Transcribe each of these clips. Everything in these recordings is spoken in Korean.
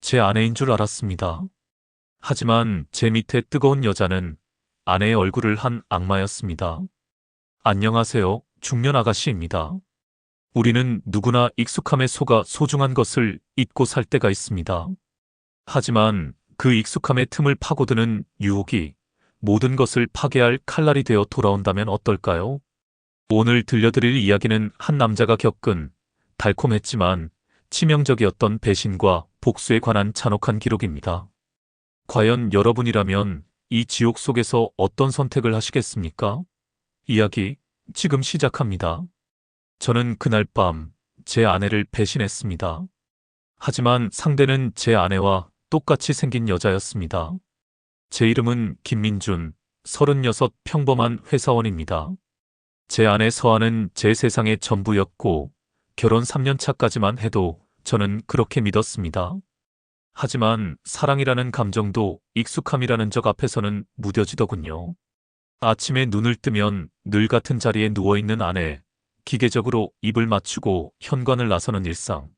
제 아내인 줄 알았습니다. 하지만 제 밑에 뜨거운 여자는 아내의 얼굴을 한 악마였습니다. 안녕하세요, 중년 아가씨입니다. 우리는 누구나 익숙함에 속아 소중한 것을 잊고 살 때가 있습니다. 하지만 그 익숙함의 틈을 파고드는 유혹이 모든 것을 파괴할 칼날이 되어 돌아온다면 어떨까요? 오늘 들려드릴 이야기는 한 남자가 겪은 달콤했지만 치명적이었던 배신과 복수에 관한 잔혹한 기록입니다. 과연 여러분이라면 이 지옥 속에서 어떤 선택을 하시겠습니까? 이야기 지금 시작합니다. 저는 그날 밤 제 아내를 배신했습니다. 하지만 상대는 제 아내와 똑같이 생긴 여자였습니다. 제 이름은 김민준, 36 평범한 회사원입니다. 제 아내 서아는 제 세상의 전부였고 결혼 3년 차까지만 해도 저는 그렇게 믿었습니다. 하지만 사랑이라는 감정도 익숙함이라는 적 앞에서는 무뎌지더군요. 아침에 눈을 뜨면 늘 같은 자리에 누워있는 아내, 기계적으로 입을 맞추고 현관을 나서는 일상.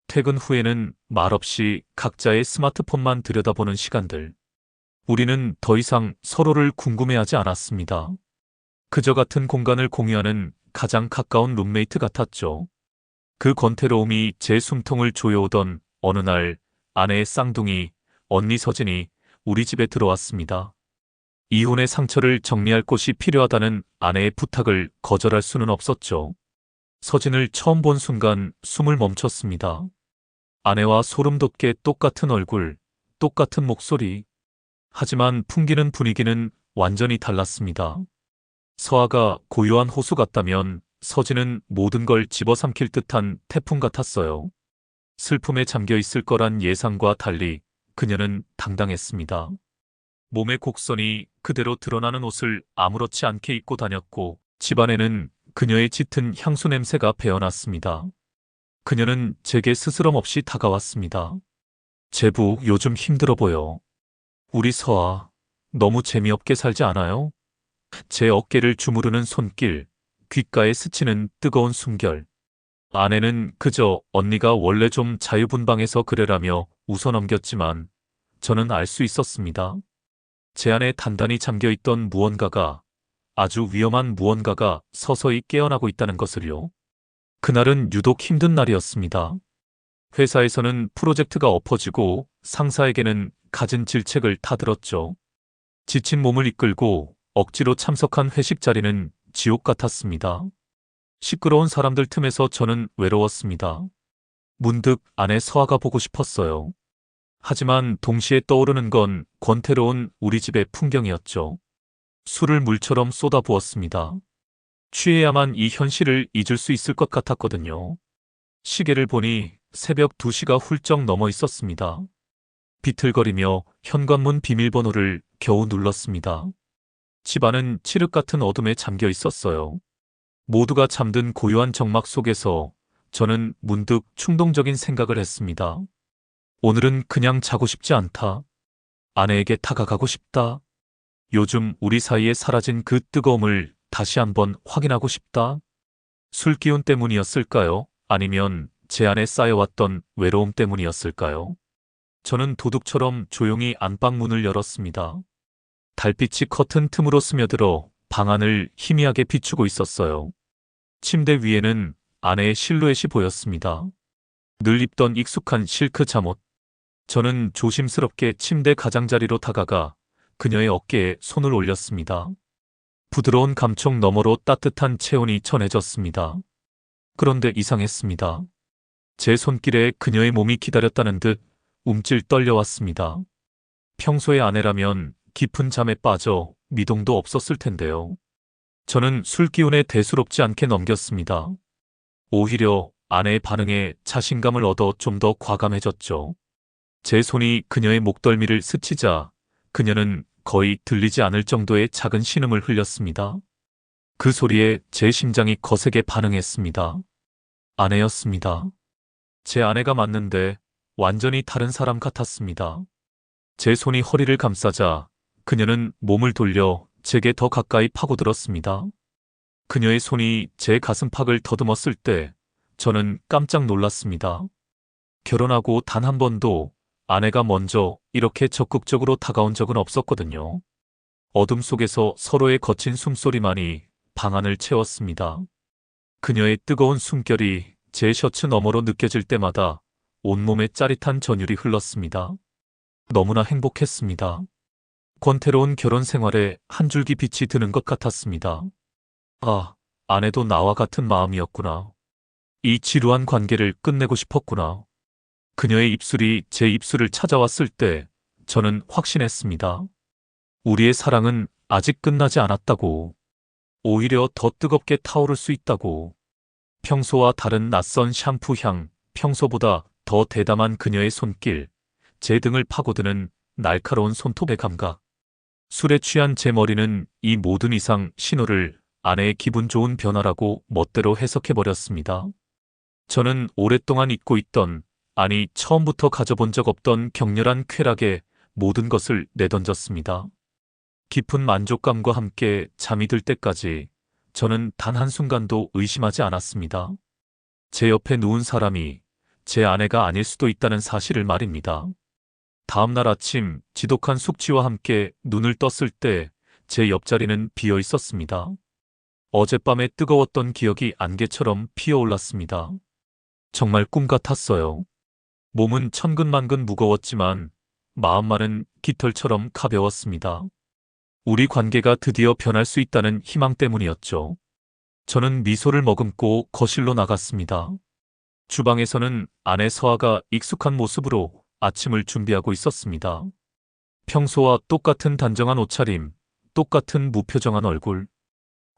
퇴근 후에는 말없이 각자의 스마트폰만 들여다보는 시간들. 우리는 더 이상 서로를 궁금해하지 않았습니다. 그저 같은 공간을 공유하는 가장 가까운 룸메이트 같았죠. 그 권태로움이 제 숨통을 조여오던 어느 날 아내의 쌍둥이, 언니 서진이 우리 집에 들어왔습니다. 이혼의 상처를 정리할 곳이 필요하다는 아내의 부탁을 거절할 수는 없었죠. 서진을 처음 본 순간 숨을 멈췄습니다. 아내와 소름 돋게 똑같은 얼굴, 똑같은 목소리. 하지만 풍기는 분위기는 완전히 달랐습니다. 서아가 고요한 호수 같다면 서진은 모든 걸 집어삼킬 듯한 태풍 같았어요. 슬픔에 잠겨 있을 거란 예상과 달리 그녀는 당당했습니다. 몸의 곡선이 그대로 드러나는 옷을 아무렇지 않게 입고 다녔고 집안에는 그녀의 짙은 향수 냄새가 배어났습니다. 그녀는 제게 스스럼 없이 다가왔습니다. 제부, 요즘 힘들어 보여. 우리 서아, 너무 재미없게 살지 않아요? 제 어깨를 주무르는 손길, 귓가에 스치는 뜨거운 숨결. 아내는 그저 언니가 원래 좀 자유분방해서 그래라며 웃어넘겼지만 저는 알 수 있었습니다. 제 안에 단단히 잠겨있던 무언가가, 아주 위험한 무언가가 서서히 깨어나고 있다는 것을요. 그날은 유독 힘든 날이었습니다. 회사에서는 프로젝트가 엎어지고 상사에게는 갖은 질책을 타들었죠. 지친 몸을 이끌고 억지로 참석한 회식 자리는 지옥 같았습니다. 시끄러운 사람들 틈에서 저는 외로웠습니다. 문득 아내 서아가 보고 싶었어요. 하지만 동시에 떠오르는 건 권태로운 우리 집의 풍경이었죠. 술을 물처럼 쏟아부었습니다. 취해야만 이 현실을 잊을 수 있을 것 같았거든요. 시계를 보니 새벽 2시가 훌쩍 넘어 있었습니다. 비틀거리며 현관문 비밀번호를 겨우 눌렀습니다. 집안은 칠흑 같은 어둠에 잠겨 있었어요. 모두가 잠든 고요한 정막 속에서 저는 문득 충동적인 생각을 했습니다. 오늘은 그냥 자고 싶지 않다. 아내에게 다가가고 싶다. 요즘 우리 사이에 사라진 그 뜨거움을 다시 한번 확인하고 싶다. 술 기운 때문이었을까요? 아니면 제 안에 쌓여왔던 외로움 때문이었을까요? 저는 도둑처럼 조용히 안방문을 열었습니다. 달빛이 커튼 틈으로 스며들어 방 안을 희미하게 비추고 있었어요. 침대 위에는 아내의 실루엣이 보였습니다. 늘 입던 익숙한 실크 잠옷. 저는 조심스럽게 침대 가장자리로 다가가 그녀의 어깨에 손을 올렸습니다. 부드러운 감촉 너머로 따뜻한 체온이 전해졌습니다. 그런데 이상했습니다. 제 손길에 그녀의 몸이 기다렸다는 듯 움찔 떨려왔습니다. 평소의 아내라면 깊은 잠에 빠져 미동도 없었을 텐데요. 저는 술 기운에 대수롭지 않게 넘겼습니다. 오히려 아내의 반응에 자신감을 얻어 좀 더 과감해졌죠. 제 손이 그녀의 목덜미를 스치자 그녀는 거의 들리지 않을 정도의 작은 신음을 흘렸습니다. 그 소리에 제 심장이 거세게 반응했습니다. 아내였습니다. 제 아내가 맞는데 완전히 다른 사람 같았습니다. 제 손이 허리를 감싸자 그녀는 몸을 돌려 제게 더 가까이 파고들었습니다. 그녀의 손이 제 가슴팍을 더듬었을 때 저는 깜짝 놀랐습니다. 결혼하고 단 한 번도 아내가 먼저 이렇게 적극적으로 다가온 적은 없었거든요. 어둠 속에서 서로의 거친 숨소리만이 방안을 채웠습니다. 그녀의 뜨거운 숨결이 제 셔츠 너머로 느껴질 때마다 온몸에 짜릿한 전율이 흘렀습니다. 너무나 행복했습니다. 권태로운 결혼 생활에 한 줄기 빛이 드는 것 같았습니다. 아, 아내도 나와 같은 마음이었구나. 이 지루한 관계를 끝내고 싶었구나. 그녀의 입술이 제 입술을 찾아왔을 때 저는 확신했습니다. 우리의 사랑은 아직 끝나지 않았다고. 오히려 더 뜨겁게 타오를 수 있다고. 평소와 다른 낯선 샴푸 향, 평소보다 더 대담한 그녀의 손길, 제 등을 파고드는 날카로운 손톱의 감각. 술에 취한 제 머리는 이 모든 이상 신호를 아내의 기분 좋은 변화라고 멋대로 해석해버렸습니다. 저는 오랫동안 잊고 있던, 아니 처음부터 가져본 적 없던 격렬한 쾌락에 모든 것을 내던졌습니다. 깊은 만족감과 함께 잠이 들 때까지 저는 단 한순간도 의심하지 않았습니다. 제 옆에 누운 사람이 제 아내가 아닐 수도 있다는 사실을 말입니다. 다음 날 아침 지독한 숙취와 함께 눈을 떴을 때 제 옆자리는 비어 있었습니다. 어젯밤에 뜨거웠던 기억이 안개처럼 피어올랐습니다. 정말 꿈 같았어요. 몸은 천근만근 무거웠지만 마음만은 깃털처럼 가벼웠습니다. 우리 관계가 드디어 변할 수 있다는 희망 때문이었죠. 저는 미소를 머금고 거실로 나갔습니다. 주방에서는 아내 서아가 익숙한 모습으로 아침을 준비하고 있었습니다. 평소와 똑같은 단정한 옷차림, 똑같은 무표정한 얼굴.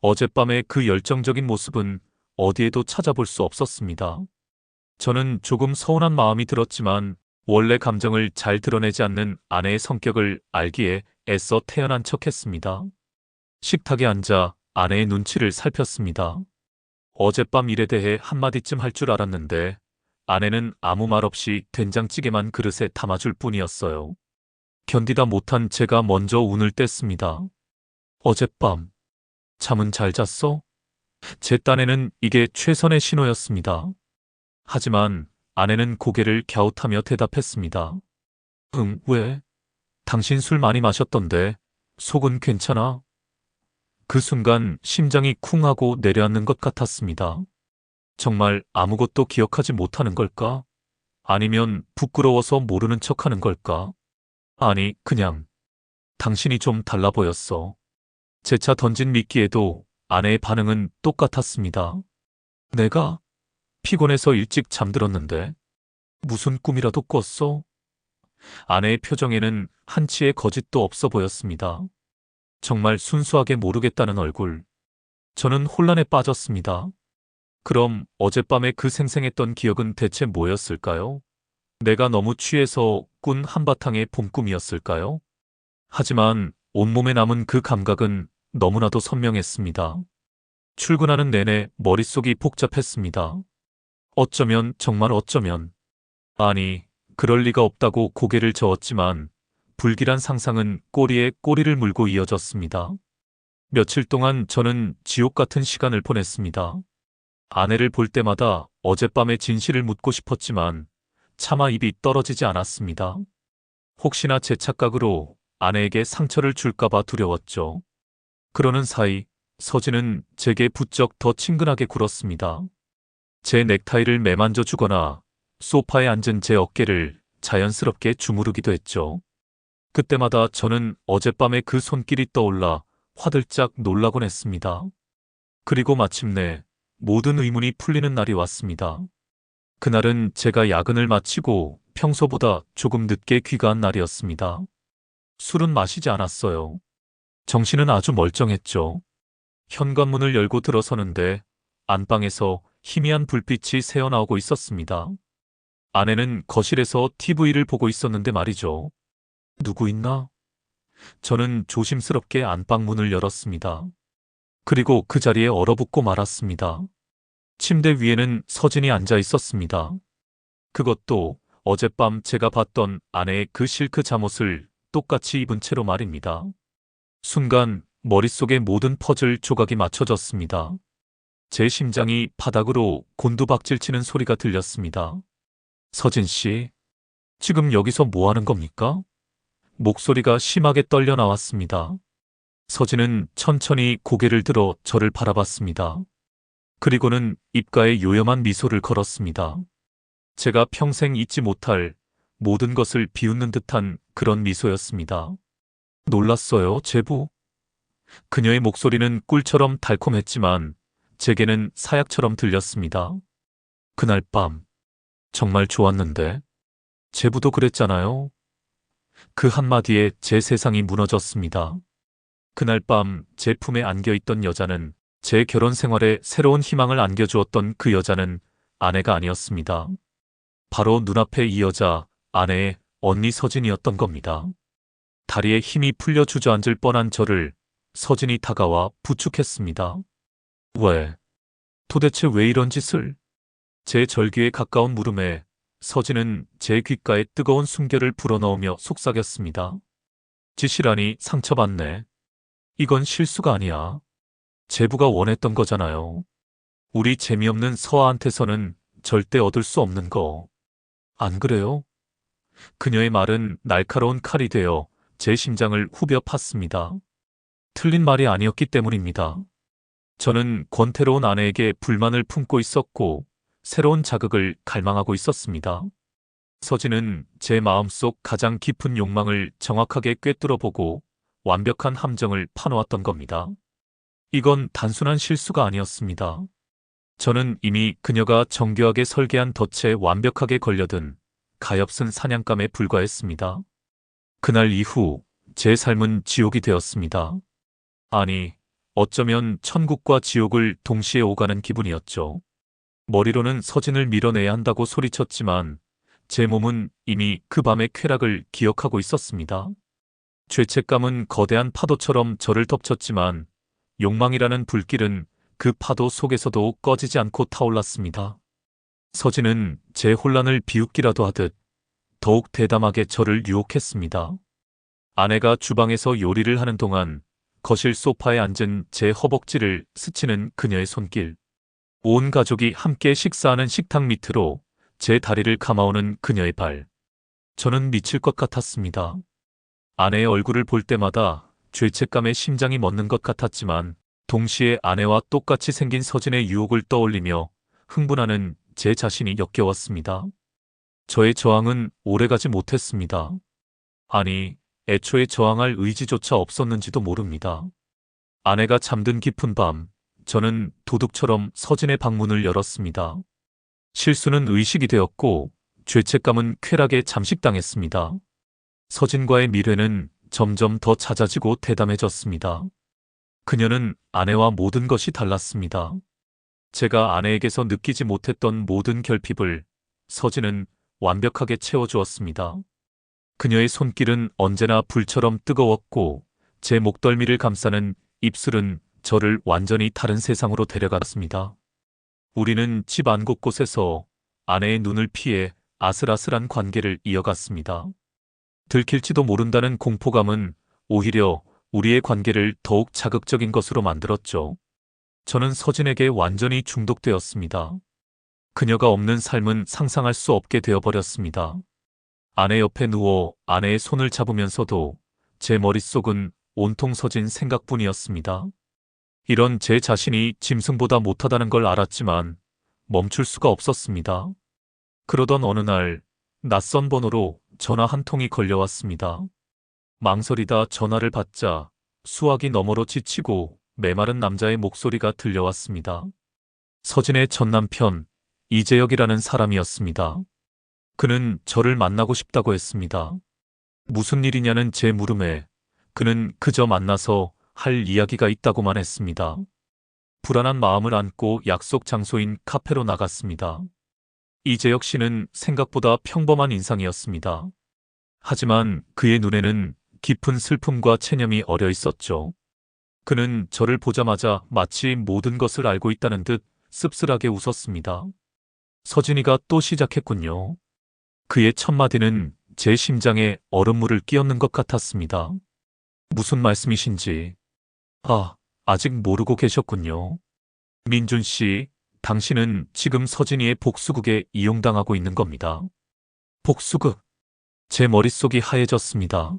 어젯밤의 그 열정적인 모습은 어디에도 찾아볼 수 없었습니다. 저는 조금 서운한 마음이 들었지만 원래 감정을 잘 드러내지 않는 아내의 성격을 알기에 애써 태연한 척했습니다. 식탁에 앉아 아내의 눈치를 살폈습니다. 어젯밤 일에 대해 한마디쯤 할 줄 알았는데 아내는 아무 말 없이 된장찌개만 그릇에 담아줄 뿐이었어요. 견디다 못한 제가 먼저 운을 뗐습니다. 어젯밤 잠은 잘 잤어? 제 딴에는 이게 최선의 신호였습니다. 하지만 아내는 고개를 갸웃하며 대답했습니다. 응, 왜? 당신 술 많이 마셨던데 속은 괜찮아? 그 순간 심장이 쿵 하고 내려앉는 것 같았습니다. 정말 아무것도 기억하지 못하는 걸까? 아니면 부끄러워서 모르는 척하는 걸까? 아니, 그냥 당신이 좀 달라 보였어. 재차 던진 미끼에도 아내의 반응은 똑같았습니다. 내가 피곤해서 일찍 잠들었는데 무슨 꿈이라도 꿨어? 아내의 표정에는 한치의 거짓도 없어 보였습니다. 정말 순수하게 모르겠다는 얼굴. 저는 혼란에 빠졌습니다. 그럼 어젯밤에 그 생생했던 기억은 대체 뭐였을까요? 내가 너무 취해서 꾼 한바탕의 봄꿈이었을까요? 하지만 온몸에 남은 그 감각은 너무나도 선명했습니다. 출근하는 내내 머릿속이 복잡했습니다. 어쩌면, 정말 어쩌면. 아니, 그럴 리가 없다고 고개를 저었지만 불길한 상상은 꼬리에 꼬리를 물고 이어졌습니다. 며칠 동안 저는 지옥 같은 시간을 보냈습니다. 아내를 볼 때마다 어젯밤의 진실을 묻고 싶었지만 차마 입이 떨어지지 않았습니다. 혹시나 제 착각으로 아내에게 상처를 줄까봐 두려웠죠. 그러는 사이 서진은 제게 부쩍 더 친근하게 굴었습니다. 제 넥타이를 매만져 주거나 소파에 앉은 제 어깨를 자연스럽게 주무르기도 했죠. 그때마다 저는 어젯밤의 그 손길이 떠올라 화들짝 놀라곤 했습니다. 그리고 마침내 모든 의문이 풀리는 날이 왔습니다. 그날은 제가 야근을 마치고 평소보다 조금 늦게 귀가한 날이었습니다. 술은 마시지 않았어요. 정신은 아주 멀쩡했죠. 현관문을 열고 들어서는데 안방에서 희미한 불빛이 새어나오고 있었습니다. 아내는 거실에서 TV를 보고 있었는데 말이죠. 누구 있나? 저는 조심스럽게 안방문을 열었습니다. 그리고 그 자리에 얼어붙고 말았습니다. 침대 위에는 서진이 앉아 있었습니다. 그것도 어젯밤 제가 봤던 아내의 그 실크 잠옷을 똑같이 입은 채로 말입니다. 순간 머릿속의 모든 퍼즐 조각이 맞춰졌습니다. 제 심장이 바닥으로 곤두박질 치는 소리가 들렸습니다. 서진 씨, 지금 여기서 뭐 하는 겁니까? 목소리가 심하게 떨려 나왔습니다. 서진은 천천히 고개를 들어 저를 바라봤습니다. 그리고는 입가에 요염한 미소를 걸었습니다. 제가 평생 잊지 못할 모든 것을 비웃는 듯한 그런 미소였습니다. 놀랐어요, 제부. 그녀의 목소리는 꿀처럼 달콤했지만 제게는 사약처럼 들렸습니다. 그날 밤 정말 좋았는데. 제부도 그랬잖아요. 그 한마디에 제 세상이 무너졌습니다. 그날 밤 제 품에 안겨있던 여자는, 제 결혼 생활에 새로운 희망을 안겨주었던 그 여자는 아내가 아니었습니다. 바로 눈앞에 이 여자, 아내의 언니 서진이었던 겁니다. 다리에 힘이 풀려 주저앉을 뻔한 저를 서진이 다가와 부축했습니다. 왜? 도대체 왜 이런 짓을? 제 절규에 가까운 물음에 서진은 제 귓가에 뜨거운 숨결을 불어넣으며 속삭였습니다. 짓이라니 상처받네. 이건 실수가 아니야. 제부가 원했던 거잖아요. 우리 재미없는 서아한테서는 절대 얻을 수 없는 거. 안 그래요? 그녀의 말은 날카로운 칼이 되어 제 심장을 후벼 팠습니다. 틀린 말이 아니었기 때문입니다. 저는 권태로운 아내에게 불만을 품고 있었고 새로운 자극을 갈망하고 있었습니다. 서진은 제 마음속 가장 깊은 욕망을 정확하게 꿰뚫어보고 완벽한 함정을 파놓았던 겁니다. 이건 단순한 실수가 아니었습니다. 저는 이미 그녀가 정교하게 설계한 덫에 완벽하게 걸려든 가엾은 사냥감에 불과했습니다. 그날 이후 제 삶은 지옥이 되었습니다. 아니, 어쩌면 천국과 지옥을 동시에 오가는 기분이었죠. 머리로는 서진을 밀어내야 한다고 소리쳤지만 제 몸은 이미 그 밤의 쾌락을 기억하고 있었습니다. 죄책감은 거대한 파도처럼 저를 덮쳤지만 욕망이라는 불길은 그 파도 속에서도 꺼지지 않고 타올랐습니다. 서진은 제 혼란을 비웃기라도 하듯 더욱 대담하게 저를 유혹했습니다. 아내가 주방에서 요리를 하는 동안 거실 소파에 앉은 제 허벅지를 스치는 그녀의 손길. 온 가족이 함께 식사하는 식탁 밑으로 제 다리를 감아오는 그녀의 발. 저는 미칠 것 같았습니다. 아내의 얼굴을 볼 때마다 죄책감에 심장이 멎는 것 같았지만 동시에 아내와 똑같이 생긴 서진의 유혹을 떠올리며 흥분하는 제 자신이 역겨웠습니다. 저의 저항은 오래가지 못했습니다. 아니, 애초에 저항할 의지조차 없었는지도 모릅니다. 아내가 잠든 깊은 밤, 저는 도둑처럼 서진의 방문을 열었습니다. 실수는 의식이 되었고 죄책감은 쾌락에 잠식당했습니다. 서진과의 미래는 점점 더 잦아지고 대담해졌습니다. 그녀는 아내와 모든 것이 달랐습니다. 제가 아내에게서 느끼지 못했던 모든 결핍을 서진은 완벽하게 채워주었습니다. 그녀의 손길은 언제나 불처럼 뜨거웠고 제 목덜미를 감싸는 입술은 저를 완전히 다른 세상으로 데려갔습니다. 우리는 집 안 곳곳에서 아내의 눈을 피해 아슬아슬한 관계를 이어갔습니다. 들킬지도 모른다는 공포감은 오히려 우리의 관계를 더욱 자극적인 것으로 만들었죠. 저는 서진에게 완전히 중독되었습니다. 그녀가 없는 삶은 상상할 수 없게 되어버렸습니다. 아내 옆에 누워 아내의 손을 잡으면서도 제 머릿속은 온통 서진 생각뿐이었습니다. 이런 제 자신이 짐승보다 못하다는 걸 알았지만 멈출 수가 없었습니다. 그러던 어느 날 낯선 번호로 전화 한 통이 걸려왔습니다. 망설이다 전화를 받자 수화기 너머로 지치고 메마른 남자의 목소리가 들려왔습니다. 서진의 전남편 이재혁이라는 사람이었습니다. 그는 저를 만나고 싶다고 했습니다. 무슨 일이냐는 제 물음에 그는 그저 만나서 할 이야기가 있다고만 했습니다. 불안한 마음을 안고 약속 장소인 카페로 나갔습니다. 이재혁 씨는 생각보다 평범한 인상이었습니다. 하지만 그의 눈에는 깊은 슬픔과 체념이 어려 있었죠. 그는 저를 보자마자 마치 모든 것을 알고 있다는 듯 씁쓸하게 웃었습니다. 서진이가 또 시작했군요. 그의 첫 마디는 제 심장에 얼음물을 끼얹는 것 같았습니다. 무슨 말씀이신지. 아직 모르고 계셨군요. 민준 씨, 당신은 지금 서진이의 복수극에 이용당하고 있는 겁니다. 복수극? 제 머릿속이 하얘졌습니다.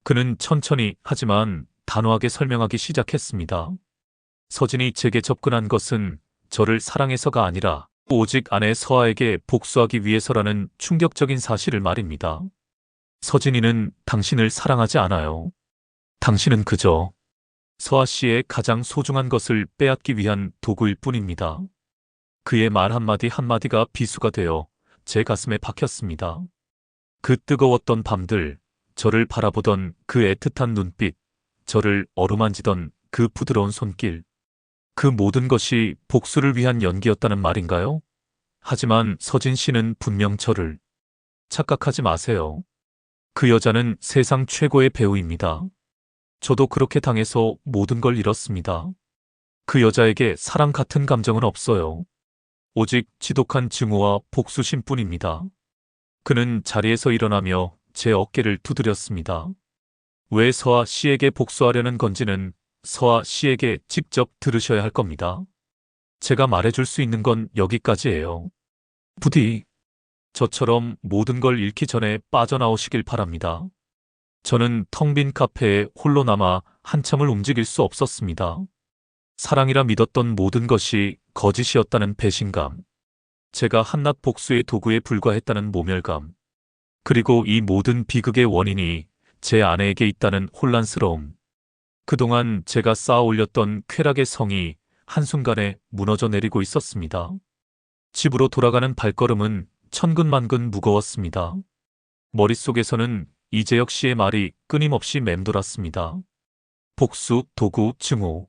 그는 천천히 하지만 단호하게 설명하기 시작했습니다. 서진이 제게 접근한 것은 저를 사랑해서가 아니라 오직 아내 서아에게 복수하기 위해서라는 충격적인 사실을 말입니다. 서진이는 당신을 사랑하지 않아요. 당신은 그저 서아 씨의 가장 소중한 것을 빼앗기 위한 도구일 뿐입니다. 그의 말 한마디 한마디가 비수가 되어 제 가슴에 박혔습니다. 그 뜨거웠던 밤들, 저를 바라보던 그 애틋한 눈빛, 저를 어루만지던 그 부드러운 손길. 그 모든 것이 복수를 위한 연기였다는 말인가요? 하지만 서진 씨는 분명 저를 착각하지 마세요. 그 여자는 세상 최고의 배우입니다. 저도 그렇게 당해서 모든 걸 잃었습니다. 그 여자에게 사랑 같은 감정은 없어요. 오직 지독한 증오와 복수심뿐입니다. 그는 자리에서 일어나며 제 어깨를 두드렸습니다. 왜 서아 씨에게 복수하려는 건지는 서아 씨에게 직접 들으셔야 할 겁니다. 제가 말해줄 수 있는 건 여기까지예요. 부디 저처럼 모든 걸 잃기 전에 빠져나오시길 바랍니다. 저는 텅 빈 카페에 홀로 남아 한참을 움직일 수 없었습니다. 사랑이라 믿었던 모든 것이 거짓이었다는 배신감. 제가 한낱 복수의 도구에 불과했다는 모멸감. 그리고 이 모든 비극의 원인이 제 아내에게 있다는 혼란스러움. 그동안 제가 쌓아 올렸던 쾌락의 성이 한순간에 무너져 내리고 있었습니다. 집으로 돌아가는 발걸음은 천근만근 무거웠습니다. 머릿속에서는 이재혁 씨의 말이 끊임없이 맴돌았습니다. 복수, 도구, 증오.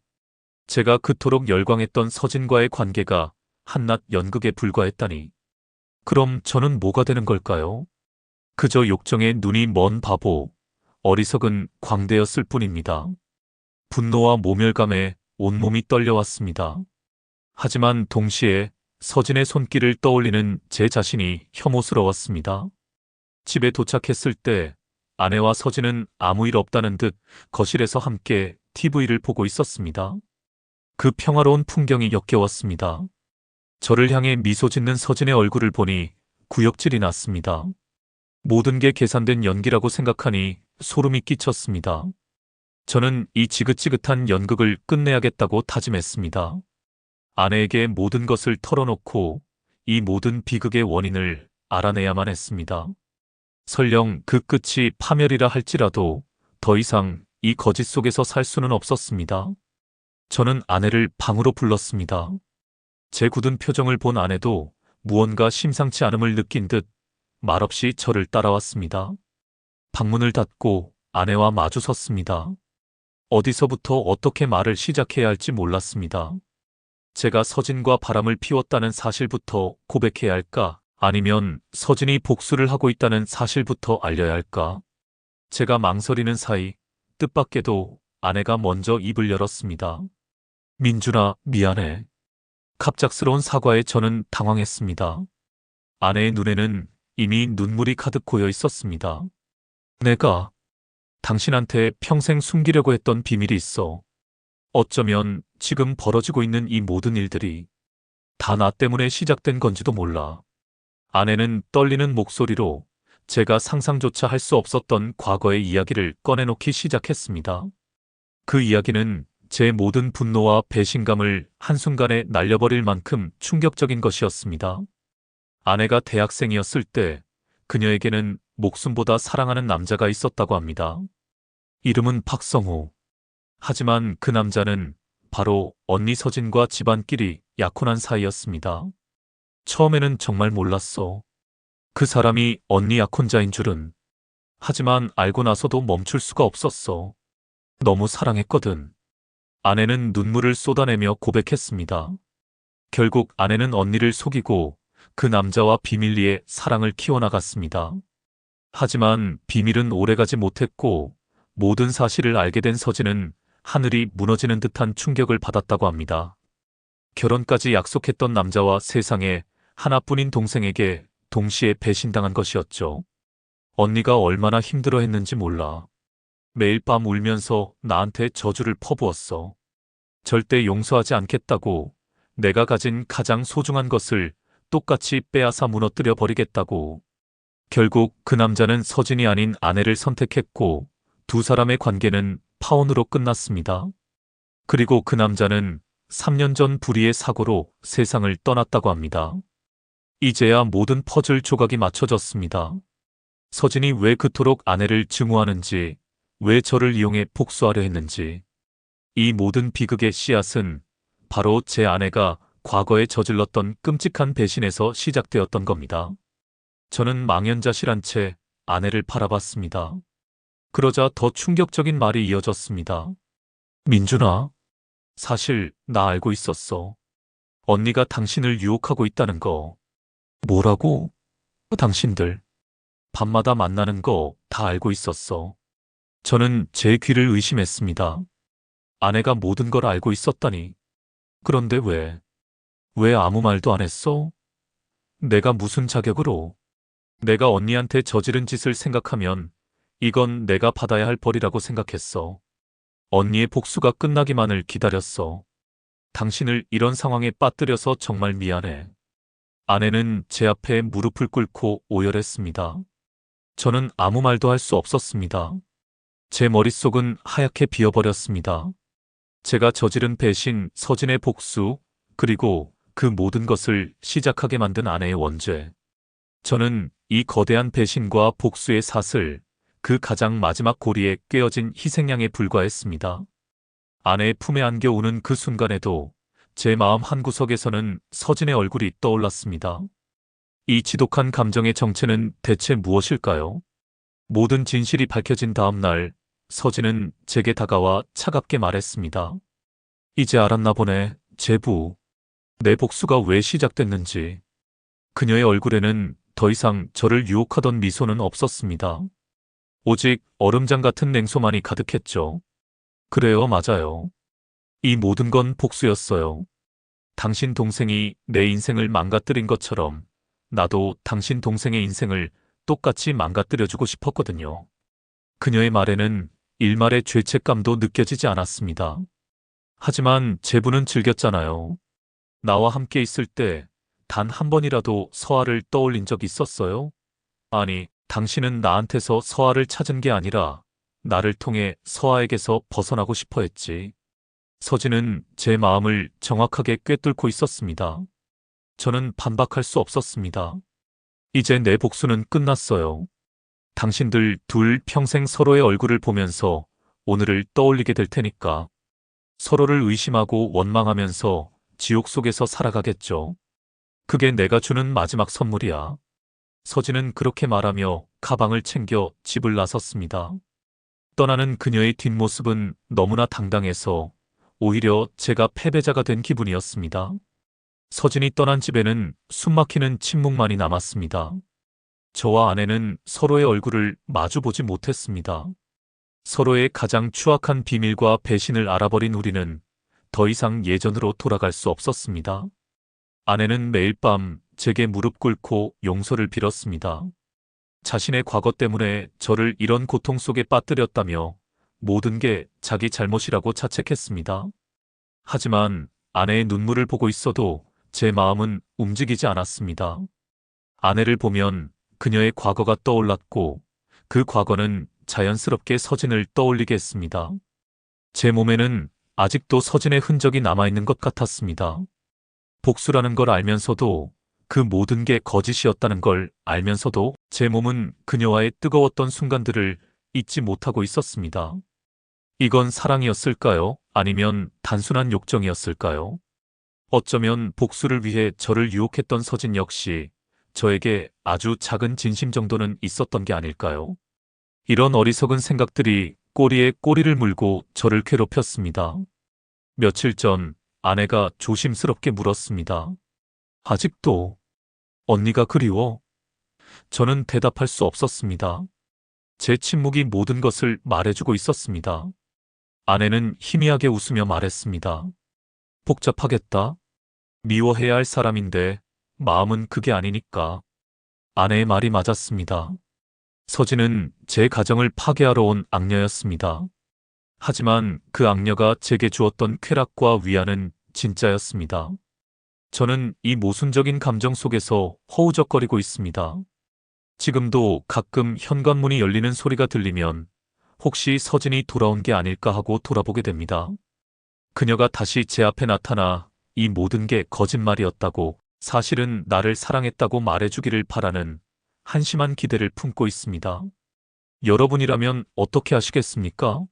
제가 그토록 열광했던 서진과의 관계가 한낱 연극에 불과했다니. 그럼 저는 뭐가 되는 걸까요? 그저 욕정에 눈이 먼 바보, 어리석은 광대였을 뿐입니다. 분노와 모멸감에 온몸이 떨려왔습니다. 하지만 동시에 서진의 손길을 떠올리는 제 자신이 혐오스러웠습니다. 집에 도착했을 때 아내와 서진은 아무 일 없다는 듯 거실에서 함께 TV를 보고 있었습니다. 그 평화로운 풍경이 역겨웠습니다. 저를 향해 미소 짓는 서진의 얼굴을 보니 구역질이 났습니다. 모든 게 계산된 연기라고 생각하니 소름이 끼쳤습니다. 저는 이 지긋지긋한 연극을 끝내야겠다고 다짐했습니다. 아내에게 모든 것을 털어놓고 이 모든 비극의 원인을 알아내야만 했습니다. 설령 그 끝이 파멸이라 할지라도 더 이상 이 거짓 속에서 살 수는 없었습니다. 저는 아내를 방으로 불렀습니다. 제 굳은 표정을 본 아내도 무언가 심상치 않음을 느낀 듯 말없이 저를 따라왔습니다. 방문을 닫고 아내와 마주 섰습니다. 어디서부터 어떻게 말을 시작해야 할지 몰랐습니다. 제가 서진과 바람을 피웠다는 사실부터 고백해야 할까? 아니면 서진이 복수를 하고 있다는 사실부터 알려야 할까? 제가 망설이는 사이 뜻밖에도 아내가 먼저 입을 열었습니다. 민준아, 미안해. 갑작스러운 사과에 저는 당황했습니다. 아내의 눈에는 이미 눈물이 가득 고여 있었습니다. 내가 당신한테 평생 숨기려고 했던 비밀이 있어. 어쩌면 지금 벌어지고 있는 이 모든 일들이 다 나 때문에 시작된 건지도 몰라. 아내는 떨리는 목소리로 제가 상상조차 할 수 없었던 과거의 이야기를 꺼내놓기 시작했습니다. 그 이야기는 제 모든 분노와 배신감을 한순간에 날려버릴 만큼 충격적인 것이었습니다. 아내가 대학생이었을 때 그녀에게는 목숨보다 사랑하는 남자가 있었다고 합니다. 이름은 박성호. 하지만 그 남자는 바로 언니 서진과 집안끼리 약혼한 사이였습니다. 처음에는 정말 몰랐어. 그 사람이 언니 약혼자인 줄은. 하지만 알고 나서도 멈출 수가 없었어. 너무 사랑했거든. 아내는 눈물을 쏟아내며 고백했습니다. 결국 아내는 언니를 속이고 그 남자와 비밀리에 사랑을 키워나갔습니다. 하지만 비밀은 오래가지 못했고 모든 사실을 알게 된 서진은 하늘이 무너지는 듯한 충격을 받았다고 합니다. 결혼까지 약속했던 남자와 세상에 하나뿐인 동생에게 동시에 배신당한 것이었죠. 언니가 얼마나 힘들어했는지 몰라. 매일 밤 울면서 나한테 저주를 퍼부었어. 절대 용서하지 않겠다고, 내가 가진 가장 소중한 것을 똑같이 빼앗아 무너뜨려 버리겠다고. 결국 그 남자는 서진이 아닌 아내를 선택했고 두 사람의 관계는 파혼으로 끝났습니다. 그리고 그 남자는 3년 전 불의의 사고로 세상을 떠났다고 합니다. 이제야 모든 퍼즐 조각이 맞춰졌습니다. 서진이 왜 그토록 아내를 증오하는지, 왜 저를 이용해 복수하려 했는지. 이 모든 비극의 씨앗은 바로 제 아내가 과거에 저질렀던 끔찍한 배신에서 시작되었던 겁니다. 저는 망연자실한 채 아내를 바라봤습니다. 그러자 더 충격적인 말이 이어졌습니다. 민준아, 사실 나 알고 있었어. 언니가 당신을 유혹하고 있다는 거. 뭐라고? 당신들. 밤마다 만나는 거 다 알고 있었어. 저는 제 귀를 의심했습니다. 아내가 모든 걸 알고 있었다니. 그런데 왜 아무 말도 안 했어? 내가 무슨 자격으로? 내가 언니한테 저지른 짓을 생각하면 이건 내가 받아야 할 벌이라고 생각했어. 언니의 복수가 끝나기만을 기다렸어. 당신을 이런 상황에 빠뜨려서 정말 미안해. 아내는 제 앞에 무릎을 꿇고 오열했습니다. 저는 아무 말도 할 수 없었습니다. 제 머릿속은 하얗게 비어버렸습니다. 제가 저지른 배신, 서진의 복수, 그리고 그 모든 것을 시작하게 만든 아내의 원죄. 저는 이 거대한 배신과 복수의 사슬, 그 가장 마지막 고리에 꿰어진 희생양에 불과했습니다. 아내의 품에 안겨 오는 그 순간에도 제 마음 한구석에서는 서진의 얼굴이 떠올랐습니다. 이 지독한 감정의 정체는 대체 무엇일까요? 모든 진실이 밝혀진 다음 날, 서진은 제게 다가와 차갑게 말했습니다. 이제 알았나 보네, 제부. 내 복수가 왜 시작됐는지. 그녀의 얼굴에는 더 이상 저를 유혹하던 미소는 없었습니다. 오직 얼음장 같은 냉소만이 가득했죠. 그래요, 맞아요. 이 모든 건 복수였어요. 당신 동생이 내 인생을 망가뜨린 것처럼 나도 당신 동생의 인생을 똑같이 망가뜨려주고 싶었거든요. 그녀의 말에는 일말의 죄책감도 느껴지지 않았습니다. 하지만 제부는 즐겼잖아요. 나와 함께 있을 때 단 한 번이라도 서아를 떠올린 적 있었어요? 아니, 당신은 나한테서 서아를 찾은 게 아니라 나를 통해 서아에게서 벗어나고 싶어 했지. 서진은 제 마음을 정확하게 꿰뚫고 있었습니다. 저는 반박할 수 없었습니다. 이제 내 복수는 끝났어요. 당신들 둘 평생 서로의 얼굴을 보면서 오늘을 떠올리게 될 테니까. 서로를 의심하고 원망하면서 지옥 속에서 살아가겠죠. 그게 내가 주는 마지막 선물이야. 서진은 그렇게 말하며 가방을 챙겨 집을 나섰습니다. 떠나는 그녀의 뒷모습은 너무나 당당해서 오히려 제가 패배자가 된 기분이었습니다. 서진이 떠난 집에는 숨막히는 침묵만이 남았습니다. 저와 아내는 서로의 얼굴을 마주보지 못했습니다. 서로의 가장 추악한 비밀과 배신을 알아버린 우리는 더 이상 예전으로 돌아갈 수 없었습니다. 아내는 매일 밤 제게 무릎 꿇고 용서를 빌었습니다. 자신의 과거 때문에 저를 이런 고통 속에 빠뜨렸다며 모든 게 자기 잘못이라고 자책했습니다. 하지만 아내의 눈물을 보고 있어도 제 마음은 움직이지 않았습니다. 아내를 보면 그녀의 과거가 떠올랐고 그 과거는 자연스럽게 서진을 떠올리게 했습니다. 제 몸에는 아직도 서진의 흔적이 남아있는 것 같았습니다. 복수라는 걸 알면서도 그 모든 게 거짓이었다는 걸 알면서도 제 몸은 그녀와의 뜨거웠던 순간들을 잊지 못하고 있었습니다. 이건 사랑이었을까요? 아니면 단순한 욕정이었을까요? 어쩌면 복수를 위해 저를 유혹했던 서진 역시 저에게 아주 작은 진심 정도는 있었던 게 아닐까요? 이런 어리석은 생각들이 꼬리에 꼬리를 물고 저를 괴롭혔습니다. 며칠 전 아내가 조심스럽게 물었습니다. 아직도 언니가 그리워? 저는 대답할 수 없었습니다. 제 침묵이 모든 것을 말해주고 있었습니다. 아내는 희미하게 웃으며 말했습니다. 복잡하겠다. 미워해야 할 사람인데 마음은 그게 아니니까. 아내의 말이 맞았습니다. 서진은 제 가정을 파괴하러 온 악녀였습니다. 하지만 그 악녀가 제게 주었던 쾌락과 위안은 진짜였습니다. 저는 이 모순적인 감정 속에서 허우적거리고 있습니다. 지금도 가끔 현관문이 열리는 소리가 들리면 혹시 서진이 돌아온 게 아닐까 하고 돌아보게 됩니다. 그녀가 다시 제 앞에 나타나 이 모든 게 거짓말이었다고, 사실은 나를 사랑했다고 말해주기를 바라는 한심한 기대를 품고 있습니다. 여러분이라면 어떻게 하시겠습니까?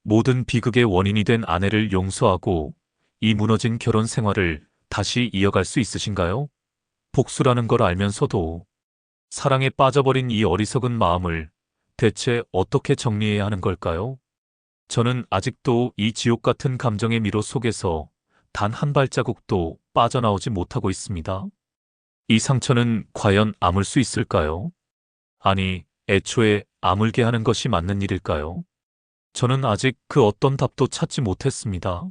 모든 비극의 원인이 된 아내를 용서하고 이 무너진 결혼 생활을 다시 이어갈 수 있으신가요? 복수라는 걸 알면서도 사랑에 빠져버린 이 어리석은 마음을 대체 어떻게 정리해야 하는 걸까요? 저는 아직도 이 지옥 같은 감정의 미로 속에서 단 한 발자국도 빠져나오지 못하고 있습니다. 이 상처는 과연 아물 수 있을까요? 아니, 애초에 아물게 하는 것이 맞는 일일까요? 저는 아직 그 어떤 답도 찾지 못했습니다.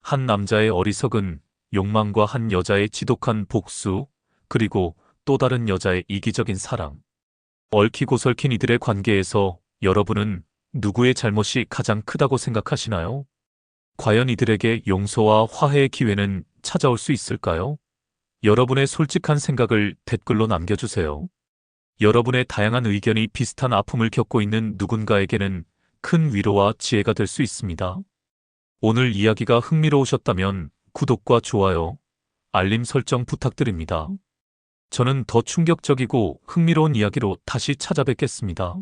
한 남자의 어리석은 욕망과 한 여자의 지독한 복수, 그리고 또 다른 여자의 이기적인 사랑. 얽히고 설킨 이들의 관계에서 여러분은 누구의 잘못이 가장 크다고 생각하시나요? 과연 이들에게 용서와 화해의 기회는 찾아올 수 있을까요? 여러분의 솔직한 생각을 댓글로 남겨주세요. 여러분의 다양한 의견이 비슷한 아픔을 겪고 있는 누군가에게는 큰 위로와 지혜가 될 수 있습니다. 오늘 이야기가 흥미로우셨다면 구독과 좋아요, 알림 설정 부탁드립니다. 저는 더 충격적이고 흥미로운 이야기로 다시 찾아뵙겠습니다.